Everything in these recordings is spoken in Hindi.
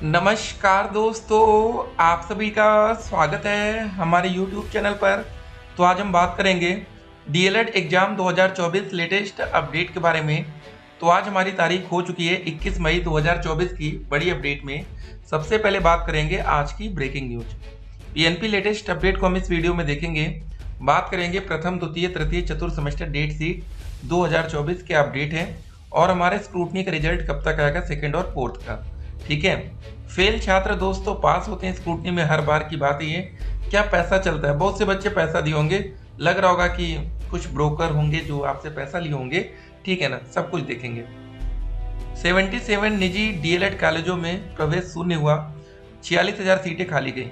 नमस्कार दोस्तों, आप सभी का स्वागत है हमारे YouTube चैनल पर। तो आज हम बात करेंगे डीएलएड एग्ज़ाम 2024 लेटेस्ट अपडेट के बारे में। तो आज हमारी तारीख हो चुकी है 21 मई 2024 की बड़ी अपडेट में। सबसे पहले बात करेंगे आज की breaking news. PNP latest update को हम इस वीडियो में देखेंगे। बात करेंगे प्रथम, द्वितीय, तृतीय, चतुर्थ सेमेस्टर डेट शीट 2024 के अपडेट है और हमारे स्क्रूटनी का रिजल्ट कब तक आएगा, सेकेंड और फोर्थ का। ठीक है, फेल छात्र दोस्तों पास होते हैं स्क्रूटनी में, हर बार की बात ही है। क्या पैसा चलता है, बहुत से बच्चे पैसा दिए होंगे, लग रहा होगा कि कुछ ब्रोकर होंगे जो आपसे पैसा लिए होंगे। ठीक है ना, सब कुछ देखेंगे। 77 निजी डीएलएड कॉलेजों में प्रवेश शून्य हुआ, 46,000 सीटें खाली गई।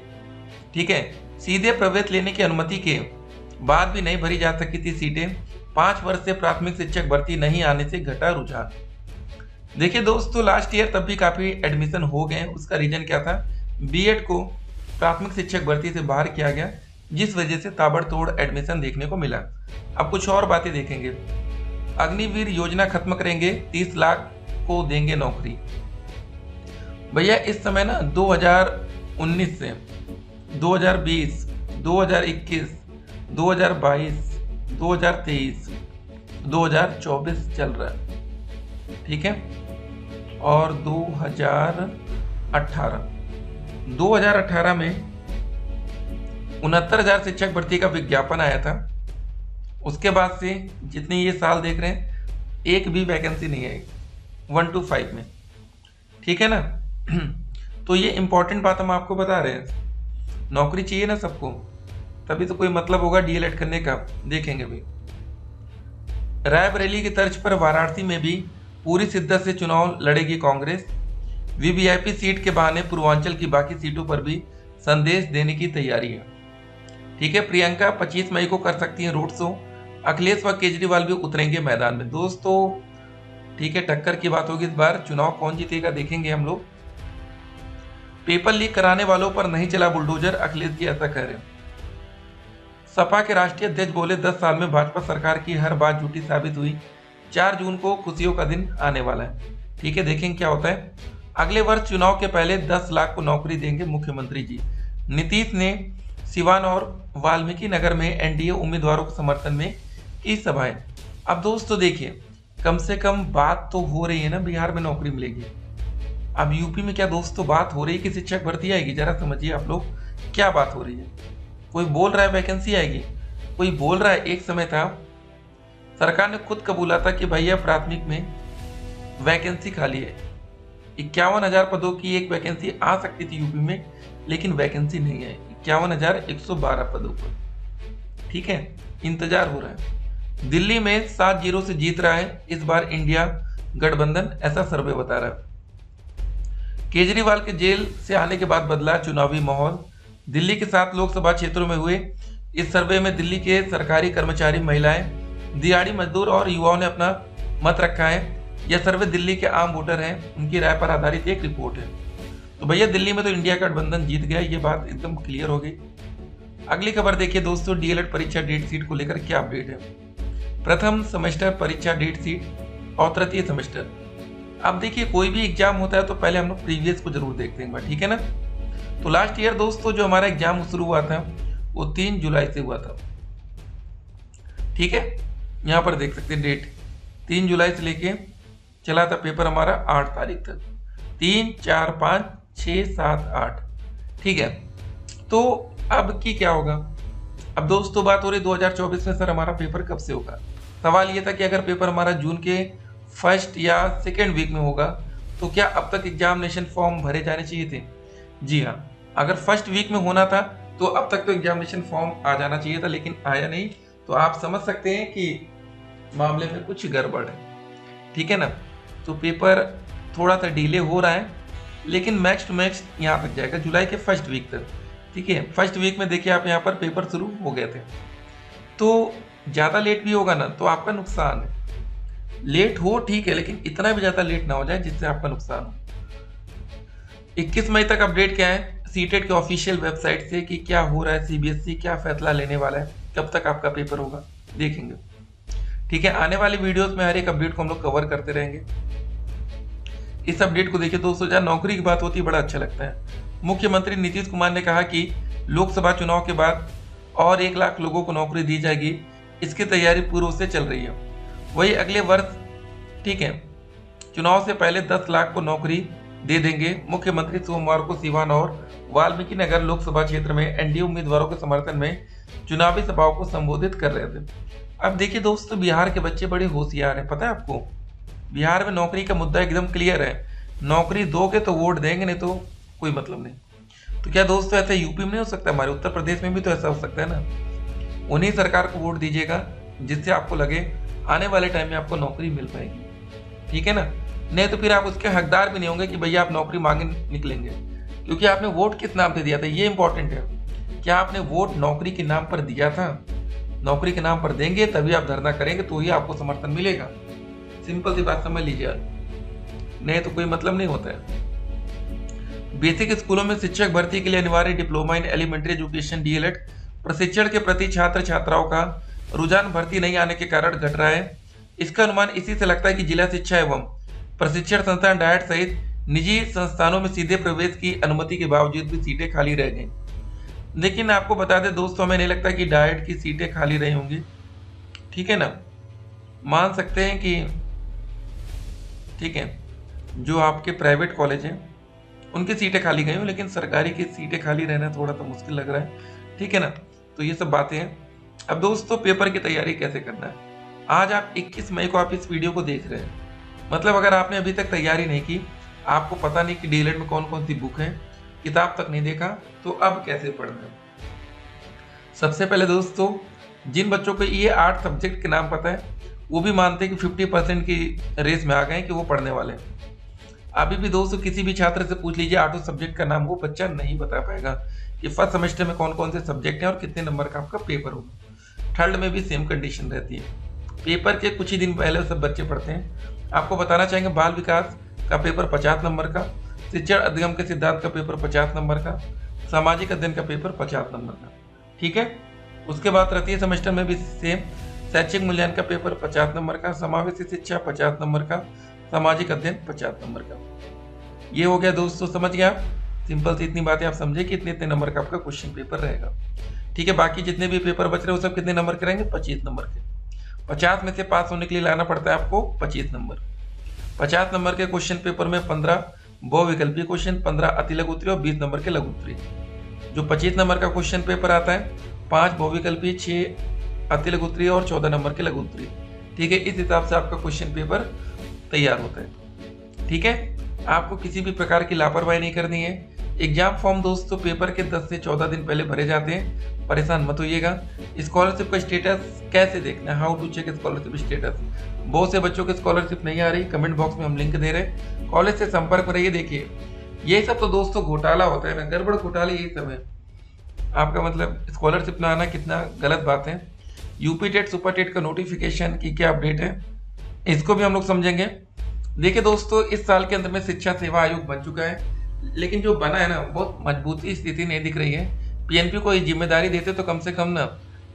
ठीक है, सीधे प्रवेश लेने की अनुमति के बाद भी नहीं भरी जा सकी थी सीटें। 5 वर्ष से प्राथमिक शिक्षक भर्ती नहीं आने से घटा रुझान। देखिए दोस्तों, लास्ट ईयर तब भी काफ़ी एडमिशन हो गए। उसका रीजन क्या था, बीएड को प्राथमिक शिक्षक भर्ती से बाहर किया गया, जिस वजह से ताबड़तोड़ एडमिशन देखने को मिला। अब कुछ और बातें देखेंगे। अग्निवीर योजना खत्म करेंगे, 30 लाख को देंगे नौकरी। भैया इस समय ना 2019 से 2020, 2021, 2022, 2023, 2024 चल रहा है। ठीक है, और 2018 में 69,000 शिक्षक भर्ती का विज्ञापन आया था। उसके बाद से जितने ये साल देख रहे हैं, एक भी वैकेंसी नहीं आई 1 to 5 में। ठीक है ना तो ये इंपॉर्टेंट बात हम आपको बता रहे हैं। नौकरी चाहिए ना सबको, तभी तो कोई मतलब होगा डीएलएड करने का। देखेंगे भी, रायबरेली की तर्ज पर वाराणसी में भी पूरी शिद्दत से चुनाव लड़ेगी कांग्रेस। वीवीआईपी सीट के बहाने पूर्वांचल की बाकी सीटों पर भी संदेश देने की तैयारी है। ठीक है, प्रियंका 25 मई को कर सकती हैं रोड शो। अखिलेश व केजरीवाल भी उतरेंगे मैदान में दोस्तों। ठीक है, टक्कर की बात होगी इस बार। चुनाव कौन जीतेगा देखेंगे हम लोग। पेपर लीक कराने वालों पर नहीं चला बुलडोजर, अखिलेश जी ऐसा कह रहे हैं। सपा के राष्ट्रीय अध्यक्ष बोले 10 साल में भाजपा सरकार की हर बात झूठी साबित हुई। 4 जून को खुशियों का दिन आने वाला है। ठीक है, देखेंगे क्या होता है। अगले वर्ष चुनाव के पहले 10 लाख को नौकरी देंगे मुख्यमंत्री जी। नीतीश ने सिवान और वाल्मीकि नगर में एनडीए उम्मीदवारों के समर्थन में की सभाएं। अब दोस्तों देखिए, कम से कम बात तो हो रही है ना, बिहार में नौकरी मिलेगी। अब यूपी में क्या दोस्तों बात हो रही है कि शिक्षक भर्ती आएगी? जरा समझिए आप लोग, क्या बात हो रही है। कोई बोल रहा है वैकेंसी आएगी, कोई बोल रहा है। एक समय था, सरकार ने खुद कबूला था कि भैया प्राथमिक में वैकेंसी खाली है। 51,000 पदों की एक वैकेंसी आ सकती थी यूपी में, लेकिन वैकेंसी नहीं है। 51,112 पदों पर। ठीक है, इंतजार हो रहा है। दिल्ली में 7-0 से जीत रहा है इस बार इंडिया गठबंधन, ऐसा सर्वे बता रहा है। केजरीवाल के जेल से आने के बाद बदला चुनावी माहौल। दिल्ली के 7 लोकसभा क्षेत्रों में हुए इस सर्वे में दिल्ली के सरकारी कर्मचारी, महिलाएं, दिहाड़ी मजदूर और युवाओं ने अपना मत रखा है। यह सर्वे दिल्ली के आम वोटर हैं, उनकी राय पर आधारित एक रिपोर्ट है। तो भैया दिल्ली में तो इंडिया गठबंधन जीत गया, ये बात एकदम क्लियर हो गई। अगली खबर देखिए दोस्तों, डीएलएड परीक्षा डेट शीट को लेकर क्या अपडेट है। प्रथम सेमेस्टर परीक्षा डेट शीट और तृतीय सेमेस्टर। अब देखिए, कोई भी एग्जाम होता है तो पहले हम लोग प्रीवियस को जरूर देखते हैं, ठीक है ना। तो लास्ट ईयर दोस्तों जो हमारा एग्जाम शुरू हुआ था वो 3 जुलाई से हुआ था। ठीक है, यहाँ पर देख सकते हैं डेट, 3 जुलाई से लेके चला था पेपर हमारा 8 तारीख तक। 3, 4, 5, 6, 7, 8। ठीक है, तो अब की क्या होगा। अब दोस्तों बात हो रही 2024 में, सर हमारा पेपर कब से होगा। सवाल ये था कि अगर पेपर हमारा जून के फर्स्ट या सेकेंड वीक में होगा तो क्या अब तक एग्जामिनेशन फॉर्म भरे जाने चाहिए थे। जी हाँ, अगर फर्स्ट वीक में होना था तो अब तक तो एग्जामिनेशन फॉर्म आ जाना चाहिए था, लेकिन आया नहीं। तो आप समझ सकते हैं कि मामले में कुछ गड़बड़ है। ठीक है ना, तो पेपर थोड़ा सा डिले हो रहा है, लेकिन मैक्स टू मैक्स यहाँ तक जाएगा, जुलाई के फर्स्ट वीक तक। ठीक है, फर्स्ट वीक में देखिए आप यहाँ पर पेपर शुरू हो गए थे। तो ज़्यादा लेट भी होगा ना तो आपका नुकसान है। लेट हो ठीक है, लेकिन इतना भी ज़्यादा लेट ना हो जाए जिससे आपका नुकसान हो। 21 मई तक अपडेट क्या है सीटेट के ऑफिशियल वेबसाइट से कि क्या हो रहा है, सीबीएसई क्या फैसला लेने वाला है, कब तक आपका पेपर होगा, देखेंगे। ठीक है, आने वाली वीडियोस में हर एक अपडेट को हम लोग कवर करते रहेंगे। इस अपडेट को देखिए दोस्तों, जहाँ नौकरी की बात होती है बड़ा अच्छा लगता है। मुख्यमंत्री नीतीश कुमार ने कहा कि लोकसभा चुनाव के बाद और 1 लाख लोगों को नौकरी दी जाएगी, इसकी तैयारी पूर्व से चल रही है। वही अगले वर्ष ठीक है चुनाव से पहले 10 लाख को नौकरी दे देंगे। मुख्यमंत्री सोमवार को सीवान और वाल्मीकि नगर लोकसभा क्षेत्र में एनडीए उम्मीदवारों के समर्थन में चुनावी सभाओं को संबोधित कर रहे थे। अब देखिए दोस्तों, बिहार के बच्चे बड़े होशियार हैं, पता है आपको। बिहार में नौकरी का मुद्दा एकदम क्लियर है, नौकरी दोगे तो वोट देंगे, नहीं तो कोई मतलब नहीं। तो क्या दोस्तों ऐसा यूपी में नहीं हो सकता? हमारे उत्तर प्रदेश में भी तो ऐसा हो सकता है ना। उन्हीं सरकार को वोट दीजिएगा जिससे आपको लगे आने वाले टाइम में आपको नौकरी मिल पाएगी, ठीक है ना। नहीं तो फिर आप उसके हकदार भी नहीं होंगे कि भैया आप नौकरी मांगे निकलेंगे, क्योंकि आपने वोट किस नाम पे दिया था, ये इंपॉर्टेंट है। क्या आपने वोट नौकरी के नाम पर दिया था? नौकरी के नाम पर देंगे तभी आप धरना करेंगे, तो ही आपको समर्थन मिलेगा। सिंपल सी बात समझ लीजिए, नहीं तो कोई मतलब नहीं होता है। बेसिक स्कूलों में शिक्षक भर्ती के लिए अनिवार्य diploma in elementary education DElEd प्रशिक्षण के प्रति छात्र छात्राओं का रुझान भर्ती नहीं आने के कारण घट रहा है। इसका अनुमान इसी से लगता है कि जिला शिक्षा एवं प्रशिक्षण संस्थान डायट सहित निजी संस्थानों में सीधे प्रवेश की अनुमति के बावजूद भी सीटें खाली रह गई। लेकिन आपको बता दें दोस्तों, हमें नहीं लगता कि डायट की सीटें खाली रही होंगी, ठीक है ना। मान सकते हैं कि ठीक है जो आपके प्राइवेट कॉलेज हैं उनकी सीटें खाली गई हो, लेकिन सरकारी की सीटें खाली रहना थोड़ा तो मुश्किल लग रहा है, ठीक है ना। तो ये सब बातें हैं। अब दोस्तों, पेपर की तैयारी कैसे करना है। आज आप 21 मई को आप इस वीडियो को देख रहे हैं, मतलब अगर आपने अभी तक तैयारी नहीं की, आपको पता नहीं कि डीएलएड में कौन कौन सी बुक है, किताब तक नहीं देखा, तो अब कैसे पढ़ना है। सबसे पहले दोस्तों, जिन बच्चों को ये 8 सब्जेक्ट के नाम पता है, वो भी मानते हैं कि 50% की रेस में आ गए कि वो पढ़ने वाले हैं। अभी भी दोस्तों किसी भी छात्र से पूछ लीजिए 8 सब्जेक्ट का नाम, वो बच्चा नहीं बता पाएगा कि फर्स्ट सेमेस्टर में कौन कौन से सब्जेक्ट हैं और कितने नंबर का आपका पेपर होगा। थर्ड में भी सेम कंडीशन रहती है। पेपर के कुछ ही दिन पहले सब बच्चे पढ़ते हैं। आपको बताना चाहेंगे, बाल विकास का पेपर 50 नंबर का, शिक्षण अधिगम के सिद्धांत का पेपर 50 नंबर का, सामाजिक अध्ययन का पेपर 50 नंबर का, ठीक है। उसके बाद तृतीय सेमेस्टर में भी सेम, शैक्षिक मूल्यांकन का पेपर 50 नंबर का, समावेशी शिक्षा 50 नंबर का, सामाजिक अध्ययन 50 नंबर का। ये हो गया दोस्तों, समझ गया आप। सिंपल सी इतनी बातें आप समझे कि इतने इतने नंबर का आपका क्वेश्चन पेपर रहेगा, ठीक है। बाकी जितने भी पेपर बच रहे हैं वो सब कितने नंबर के रहेंगे? 25 नंबर के। 50 में से पास होने के लिए लाना पड़ता है आपको 25 नंबर। 50 नंबर के क्वेश्चन पेपर में 15 बहुविकल्पीय क्वेश्चन, 15 अति लघु उत्तरीय और 20 नंबर के लघु उत्तरीय। जो 25 नंबर का क्वेश्चन पेपर आता है, 5 बहुविकल्पीय, 6 अति लघु उत्तरीय और 14 नंबर के लघु उत्तरीय, ठीक है। इस हिसाब से आपका क्वेश्चन पेपर तैयार होता है, ठीक है। आपको किसी भी प्रकार की लापरवाही नहीं करनी है। एग्जाम फॉर्म दोस्तों पेपर के 10 से 14 दिन पहले भरे जाते हैं, परेशान मत होइएगा। स्कॉलरशिप का स्टेटस कैसे देखना है, how to check scholarship status. बहुत से बच्चों की स्कॉलरशिप नहीं आ रही, कमेंट बॉक्स में हम लिंक दे रहे हैं, कॉलेज से संपर्क में रहिए। देखिए ये सब तो दोस्तों घोटाला होता है ना, गड़बड़ घोटाले यही सब है। आपका मतलब स्कॉलरशिप ना आना कितना गलत बात है। यूपी टेट सुपर टेट का नोटिफिकेशन की क्या अपडेट है, इसको भी हम लोग समझेंगे। देखिए दोस्तों, इस साल के अंत में शिक्षा सेवा आयोग बन चुका है, लेकिन जो बना है ना बहुत मजबूती स्थिति नहीं दिख रही है। पीएनपी को ये जिम्मेदारी देते तो कम से कम ना,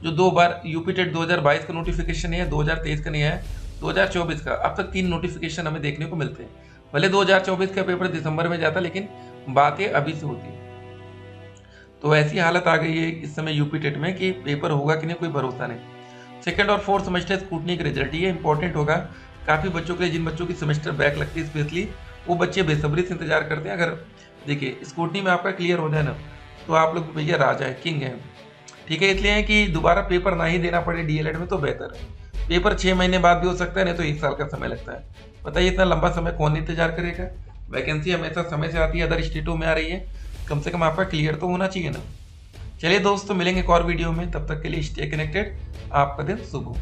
जो 2 बार यूपी टेट 2022 का नोटिफिकेशन नहीं है, 2023 का नहीं है, 2024 का, अब तक 3 नोटिफिकेशन हमें देखने को मिलते हैं। भले 2024 का पेपर दिसंबर में जाता, लेकिन बातें अभी से होती है। तो ऐसी हालत आ गई है इस समय यूपी टेट में कि पेपर होगा कि नहीं कोई भरोसा नहीं। सेकंड और फोर्थ सेमेस्टर स्कूटनी का रिजल्ट ये इंपॉर्टेंट होगा काफ़ी बच्चों के लिए, जिन बच्चों की सेमेस्टर बैक लगती है स्पेशली, वो बच्चे बेसब्री से इंतजार करते हैं। अगर देखिए स्कूटनी में आपका क्लियर हो जाए ना, तो आप लोग भैया राजा है, किंग है, ठीक है। इसलिए है कि दोबारा पेपर ना ही देना पड़े डीएलएड में तो बेहतर है। पेपर 6 महीने बाद भी हो सकता है, नहीं तो 1 साल का समय लगता है। बताइए इतना लंबा समय कौन इंतजार करेगा। वैकेंसी हमेशा समय से आती है, अदर स्टेटों में आ रही है, कम से कम आपका क्लियर तो होना चाहिए ना। चलिए दोस्तों, मिलेंगे एक और वीडियो में, तब तक के लिए स्टे कनेक्टेड। आपका दिन शुभ हो।